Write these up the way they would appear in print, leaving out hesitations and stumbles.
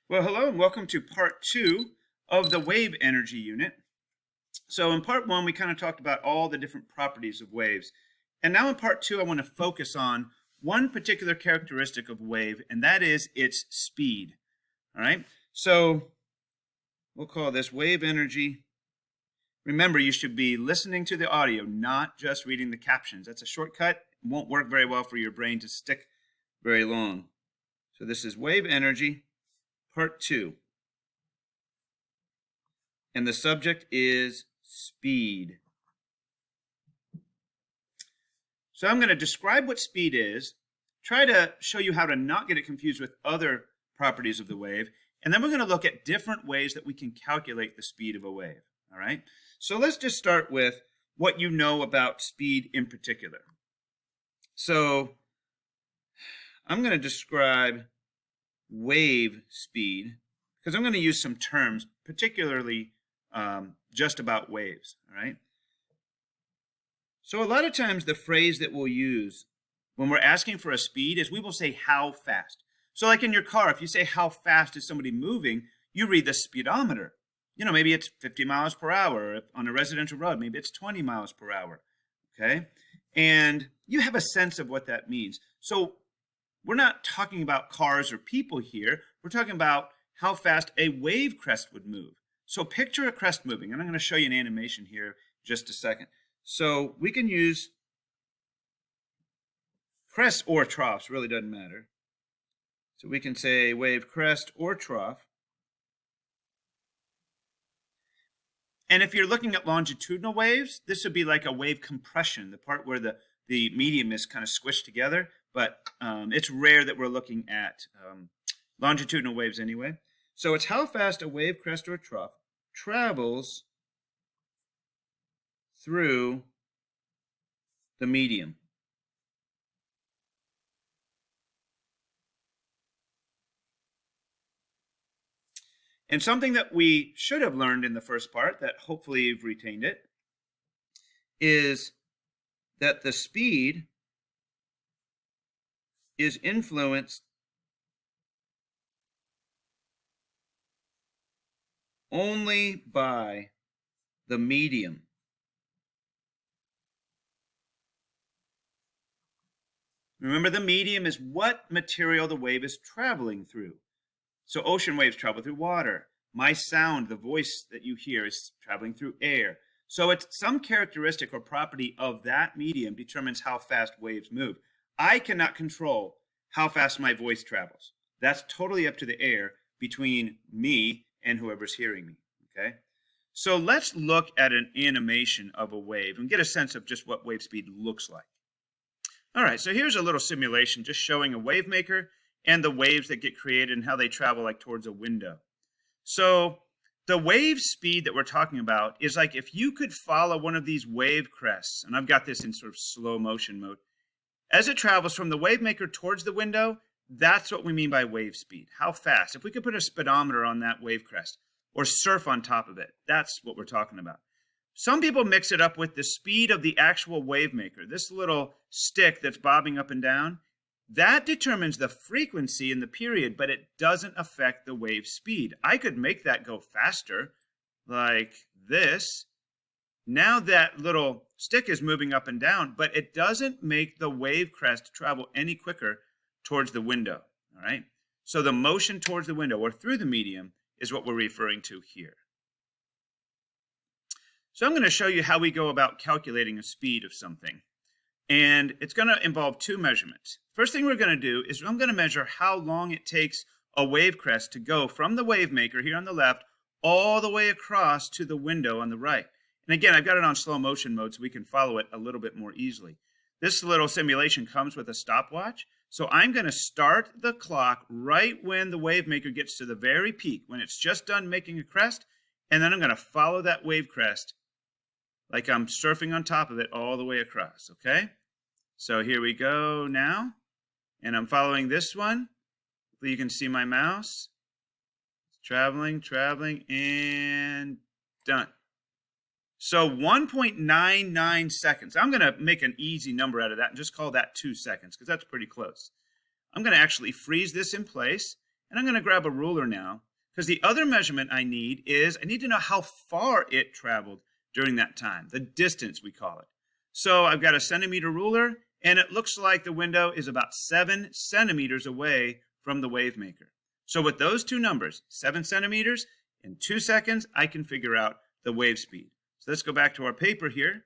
Well, hello and welcome to part two of the wave energy unit. So in part one, we kind of talked about all the different properties of waves. And now in part two, I want to focus on one particular characteristic of wave, and that is its speed. All right. So we'll call this wave energy. Remember, you should be listening to the audio, not just reading the captions. That's a shortcut. It won't work very well for your brain to stick very long. So this is wave energy. Part two. And the subject is speed. So I'm going to describe what speed is, try to show you how to not get it confused with other properties of the wave, and then we're going to look at different ways that we can calculate the speed of a wave. All right? So let's just start with what you know about speed in particular. So I'm going to describe wave speed because I'm going to use some terms, particularly just about waves. All right. So a lot of times the phrase that we'll use when we're asking for a speed is we will say how fast. So like in your car, if you say how fast is somebody moving, you read the speedometer. You know, maybe it's 50 miles per hour. If on a residential road, maybe it's 20 miles per hour. Okay. And you have a sense of what that means. So we're not talking about cars or people here. We're talking about how fast a wave crest would move. So picture a crest moving, and I'm going to show you an animation here in just a second. So we can use crests or troughs, really doesn't matter. So we can say wave crest or trough. And if you're looking at longitudinal waves, this would be like a wave compression, the part where the medium is kind of squished together. But it's rare that we're looking at longitudinal waves anyway. So it's how fast a wave crest or trough travels through the medium. And something that we should have learned in the first part, that hopefully you've retained it, is that the speed is influenced only by the medium. Remember, the medium is what material the wave is traveling through. So ocean waves travel through water. My sound, the voice that you hear, is traveling through air. So it's some characteristic or property of that medium determines how fast waves move. I cannot control how fast my voice travels. That's totally up to the air between me and whoever's hearing me, okay? So let's look at an animation of a wave and get a sense of just what wave speed looks like. All right, so here's a little simulation just showing a wave maker and the waves that get created and how they travel like towards a window. So the wave speed that we're talking about is like if you could follow one of these wave crests, and I've got this in sort of slow motion mode, as it travels from the wave maker towards the window, that's what we mean by wave speed. How fast? If we could put a speedometer on that wave crest or surf on top of it, that's what we're talking about. Some people mix it up with the speed of the actual wave maker. This little stick that's bobbing up and down, that determines the frequency in the period, but it doesn't affect the wave speed. I could make that go faster, like this. Now that little stick is moving up and down, but it doesn't make the wave crest travel any quicker towards the window, all right? So the motion towards the window or through the medium is what we're referring to here. So I'm going to show you how we go about calculating a speed of something. And it's going to involve two measurements. First thing we're going to do is I'm going to measure how long it takes a wave crest to go from the wave maker here on the left all the way across to the window on the right. And again, I've got it on slow motion mode so we can follow it a little bit more easily. This little simulation comes with a stopwatch. So I'm going to start the clock right when the wave maker gets to the very peak, when it's just done making a crest. And then I'm going to follow that wave crest like I'm surfing on top of it all the way across, okay? So here we go now. And I'm following this one. Hopefully you can see my mouse. Traveling, and done. So 1.99 seconds. I'm going to make an easy number out of that and just call that 2 seconds because that's pretty close. I'm going to actually freeze this in place. And I'm going to grab a ruler now, because the other measurement I need to know how far it traveled during that time, the distance we call it. So I've got a centimeter ruler, and it looks like the window is about 7 centimeters away from the wave maker. So with those two numbers, 7 centimeters, in 2 seconds, I can figure out the wave speed. So let's go back to our paper here.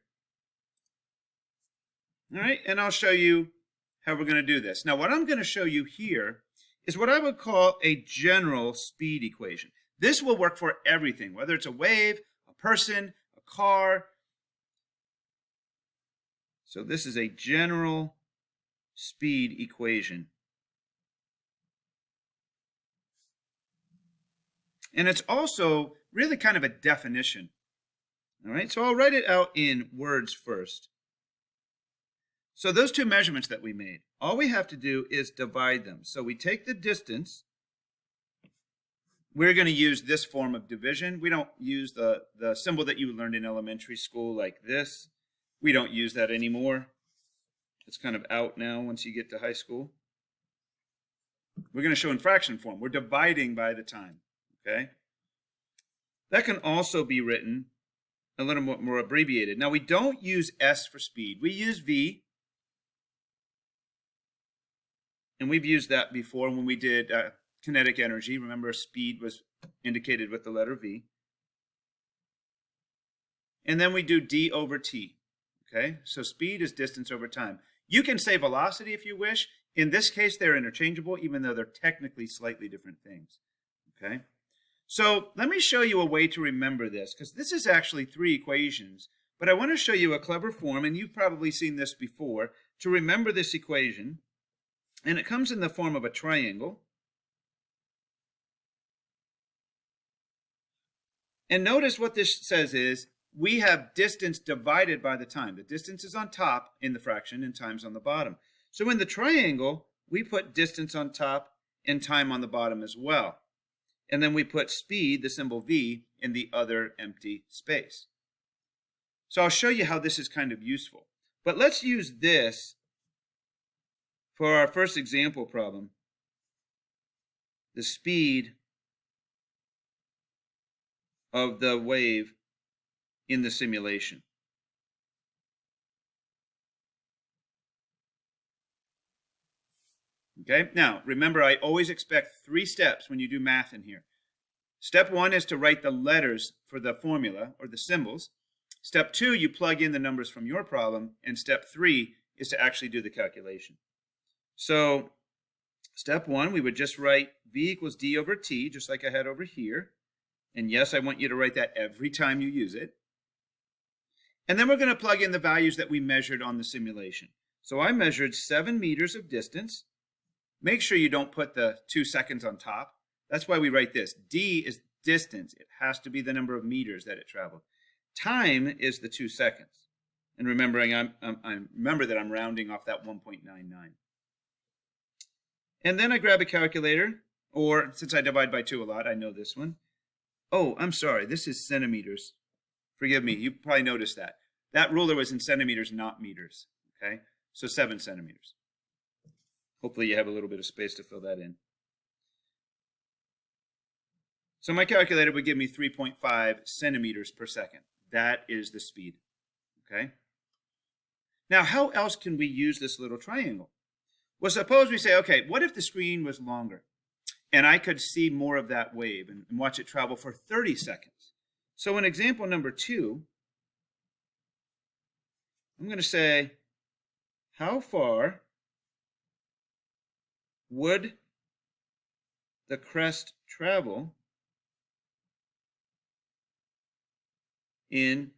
All right, and I'll show you how we're going to do this. Now, what I'm going to show you here is what I would call a general speed equation. This will work for everything, whether it's a wave, a person, a car. So this is a general speed equation. And it's also really kind of a definition. All right, so I'll write it out in words first. So those two measurements that we made, all we have to do is divide them. So we take the distance. We're going to use this form of division. We don't use the symbol that you learned in elementary school like this. We don't use that anymore. It's kind of out now once you get to high school. We're going to show in fraction form. We're dividing by the time, okay? That can also be written a little more abbreviated. Now, we don't use S for speed. We use V. And we've used that before when we did kinetic energy. Remember, speed was indicated with the letter V. And then we do D over T. Okay, so speed is distance over time. You can say velocity if you wish. In this case, they're interchangeable, even though they're technically slightly different things. Okay, so let me show you a way to remember this, because this is actually 3 equations. But I want to show you a clever form, and you've probably seen this before, to remember this equation. And it comes in the form of a triangle. And notice what this says is, we have distance divided by the time. The distance is on top in the fraction and time's on the bottom. So in the triangle, we put distance on top and time on the bottom as well. And then we put speed, the symbol V, in the other empty space. So I'll show you how this is kind of useful. But let's use this for our first example problem, the speed of the wave in the simulation. Okay, now remember, I always expect 3 steps when you do math in here. Step 1 is to write the letters for the formula or the symbols. Step 2, you plug in the numbers from your problem. And step 3 is to actually do the calculation. So step 1, we would just write V equals D over T, just like I had over here. And yes, I want you to write that every time you use it. And then we're going to plug in the values that we measured on the simulation. So I measured 7 meters of distance. Make sure you don't put the 2 seconds on top. That's why we write this. D is distance. It has to be the number of meters that it traveled. Time is the 2 seconds. And remembering, I remember that I'm rounding off that 1.99. And then I grab a calculator, or since I divide by 2 a lot, I know this one. Oh, I'm sorry, this is centimeters. Forgive me, you probably noticed that. That ruler was in centimeters, not meters, okay? So 7 centimeters. Hopefully you have a little bit of space to fill that in. So my calculator would give me 3.5 centimeters per second. That is the speed, okay? Now, how else can we use this little triangle? Well, suppose we say, okay, what if the screen was longer and I could see more of that wave and watch it travel for 30 seconds? So in example number 2, I'm going to say, how far would the crest travel in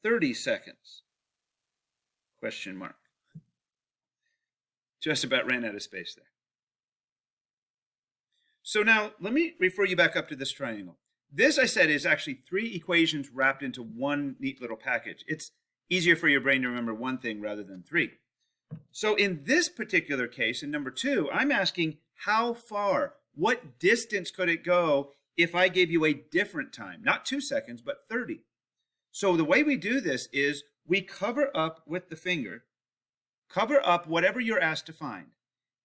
30 seconds? Question mark. Just about ran out of space there. So now let me refer you back up to this triangle. This, I said, is actually 3 equations wrapped into one neat little package. It's easier for your brain to remember one thing rather than 3. So in this particular case, in number 2, I'm asking how far, what distance could it go if I gave you a different time? Not 2 seconds, but 30. So the way we do this is we cover up with the finger, cover up whatever you're asked to find.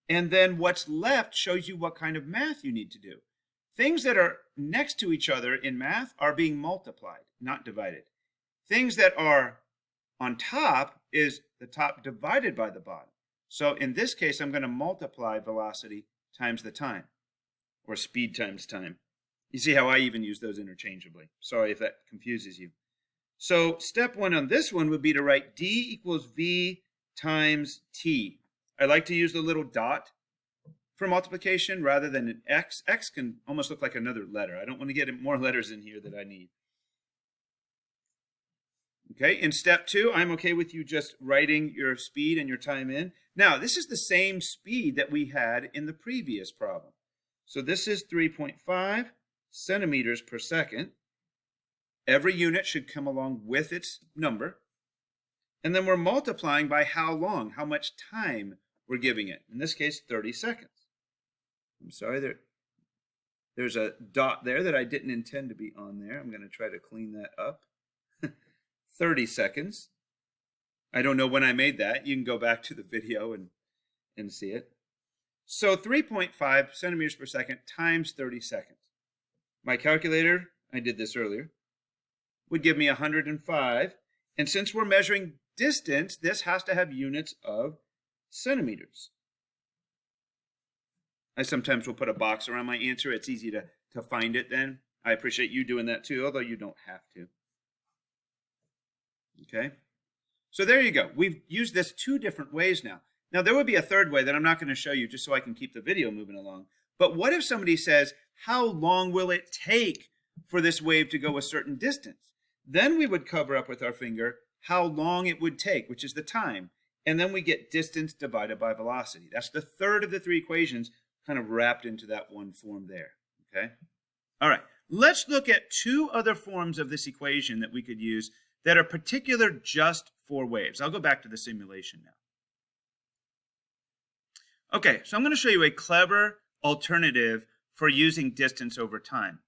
And then what's left shows you what kind of math you need to do. Things that are next to each other in math are being multiplied, not divided. Things that are on top is the top divided by the bottom. So in this case, I'm going to multiply velocity times the time, or speed times time. You see how I even use those interchangeably. Sorry if that confuses you. So step one on this one would be to write d equals v times t. I like to use the little dot for multiplication rather than an x. X can almost look like another letter. I don't want to get more letters in here than I need. Okay, in step two, I'm okay with you just writing your speed and your time in. Now, this is the same speed that we had in the previous problem. So this is 3.5 centimeters per second. Every unit should come along with its number. And then we're multiplying by how long, how much time we're giving it. In this case, 30 seconds. I'm sorry, there's a dot there that I didn't intend to be on there. I'm going to try to clean that up. 30 seconds. I don't know when I made that. You can go back to the video and see it. So 3.5 centimeters per second times 30 seconds. My calculator, I did this earlier, would give me 105. And since we're measuring distance, this has to have units of centimeters. I sometimes will put a box around my answer. It's easy to find it then. I appreciate you doing that too, although you don't have to. Okay, so there you go. We've used this two different ways now. Now, there would be a third way that I'm not going to show you just so I can keep the video moving along. But what if somebody says, how long will it take for this wave to go a certain distance? Then we would cover up with our finger how long it would take, which is the time. And then we get distance divided by velocity. That's the third of the three equations kind of wrapped into that one form there. Okay? All right, let's look at two other forms of this equation that we could use that are particular just for waves. I'll go back to the simulation now. Okay, so I'm going to show you a clever alternative for using distance over time.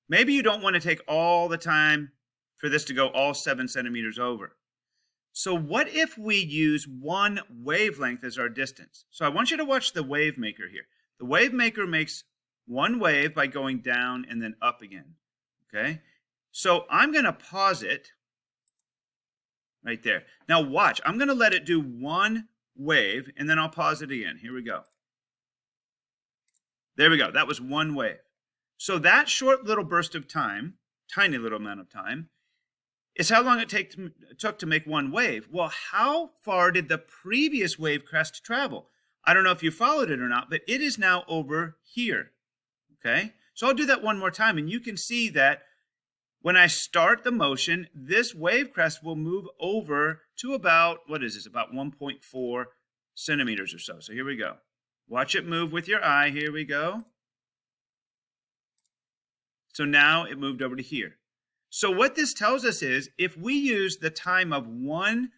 Maybe you don't want to take all the time for this to go all 7 centimeters over. So what if we use one wavelength as our distance? So I want you to watch the wave maker here. The wave maker makes one wave by going down and then up again. Okay, so I'm going to pause it right there. Now watch, I'm going to let it do one wave and then I'll pause it again. Here we go. There we go. That was one wave. So that short little burst of time, tiny little amount of time, is how long it took to make one wave. Well, how far did the previous wave crest travel? I don't know if you followed it or not, but it is now over here. Okay? So I'll do that one more time, and you can see that when I start the motion, this wave crest will move over to about, what is this, about 1.4 centimeters or so. So here we go. Watch it move with your eye. Here we go. So now it moved over to here. So what this tells us is if we use the time of one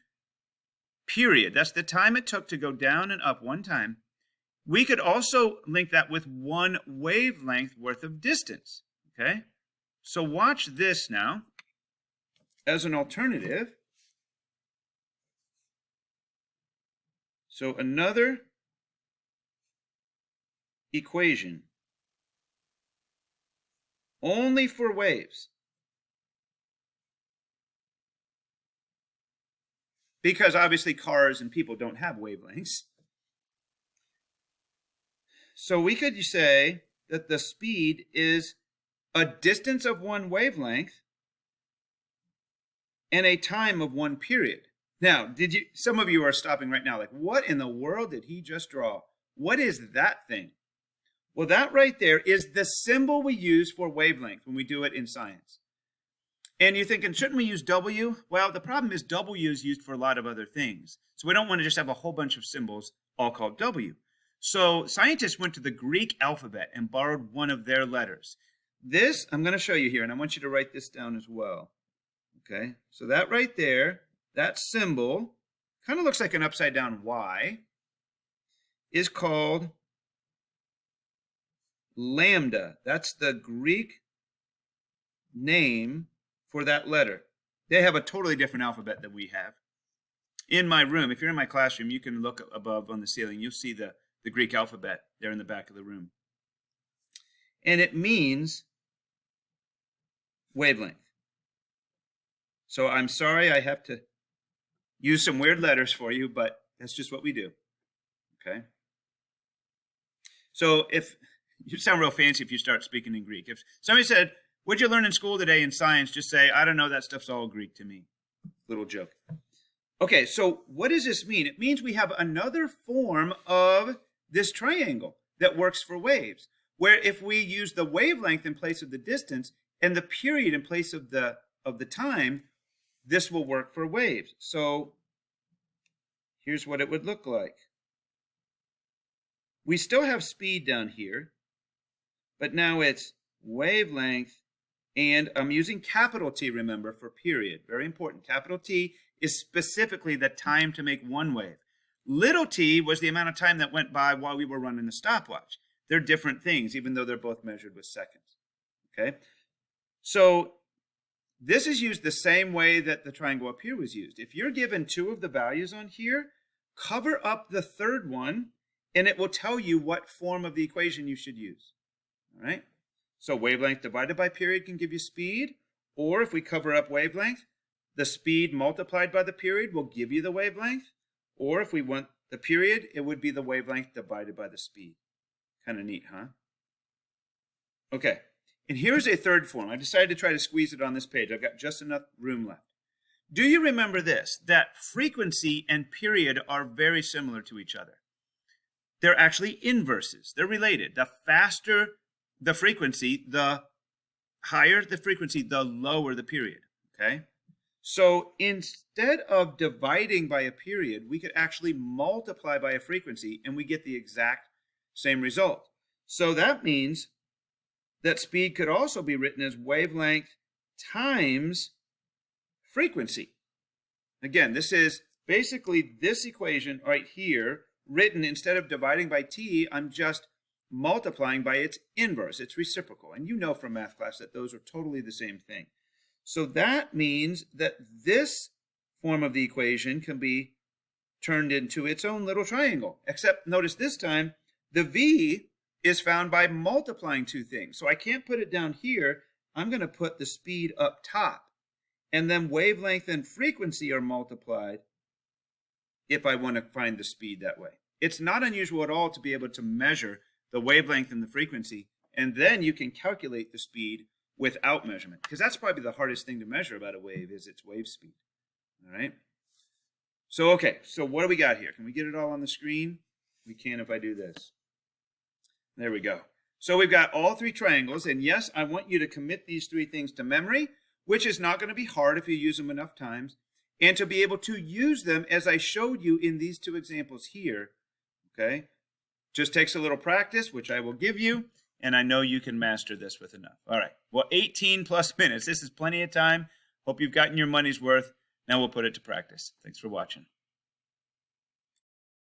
period, that's the time it took to go down and up one time, we could also link that with one wavelength worth of distance. Okay? So watch this now as an alternative. So another equation only for waves. Because obviously cars and people don't have wavelengths. So we could say that the speed is a distance of one wavelength and a time of one period. Now, some of you are stopping right now like, what in the world did he just draw? What is that thing? Well, that right there is the symbol we use for wavelength when we do it in science. And you're thinking, shouldn't we use W? Well, the problem is W is used for a lot of other things. So we don't want to just have a whole bunch of symbols all called W. So scientists went to the Greek alphabet and borrowed one of their letters. This, I'm going to show you here, and I want you to write this down as well. Okay, so that right there, that symbol, kind of looks like an upside down Y, is called lambda. That's the Greek name for that letter. They have a totally different alphabet than we have. In my room, if you're in my classroom, you can look above on the ceiling. You'll see the the Greek alphabet there in the back of the room. And it means wavelength. So I'm sorry I have to use some weird letters for you, but that's just what we do. Okay? So if you sound real fancy if you start speaking in Greek. If somebody said, "What'd you learn in school today in science?" Just say, "I don't know, that stuff's all Greek to me." Little joke. Okay, so what does this mean? It means we have another form of this triangle that works for waves, where if we use the wavelength in place of the distance and the period in place of the time, this will work for waves. So here's what it would look like. We still have speed down here, but now it's wavelength, and I'm using capital T, remember, for period. Very important. Capital T is specifically the time to make one wave. Little t was the amount of time that went by while we were running the stopwatch. They're different things, even though they're both measured with seconds. Okay? So this is used the same way that the triangle up here was used. If you're given two of the values on here, cover up the third one, and it will tell you what form of the equation you should use. All right? So wavelength divided by period can give you speed, or if we cover up wavelength, the speed multiplied by the period will give you the wavelength, or if we want the period, it would be the wavelength divided by the speed. Kind of neat, huh? Okay, and here's a third form. I decided to try to squeeze it on this page. I've got just enough room left. Do you remember this, that frequency and period are very similar to each other? They're actually inverses. They're related. The faster the frequency, the higher the frequency, the lower the period, okay? So instead of dividing by a period, we could actually multiply by a frequency and we get the exact same result. So that means that speed could also be written as wavelength times frequency. Again, this is basically this equation right here written, instead of dividing by t, I'm just multiplying by its inverse, its reciprocal. And you know from math class that those are totally the same thing. So that means that this form of the equation can be turned into its own little triangle. Except notice this time, the v is found by multiplying two things. So I can't put it down here. I'm going to put the speed up top. And then wavelength and frequency are multiplied if I want to find the speed that way. It's not unusual at all to be able to measure the wavelength and the frequency, and then you can calculate the speed without measurement, because that's probably the hardest thing to measure about a wave is its wave speed. All right. So, okay, so what do we got here? Can we get it all on the screen? We can if I do this. There we go. So we've got all three triangles, and yes, I want you to commit these three things to memory, which is not going to be hard if you use them enough times, and to be able to use them as I showed you in these two examples here. Okay. Just takes a little practice, which I will give you, and I know you can master this with enough. All right, well, 18 plus minutes. This is plenty of time. Hope you've gotten your money's worth. Now we'll put it to practice. Thanks for watching.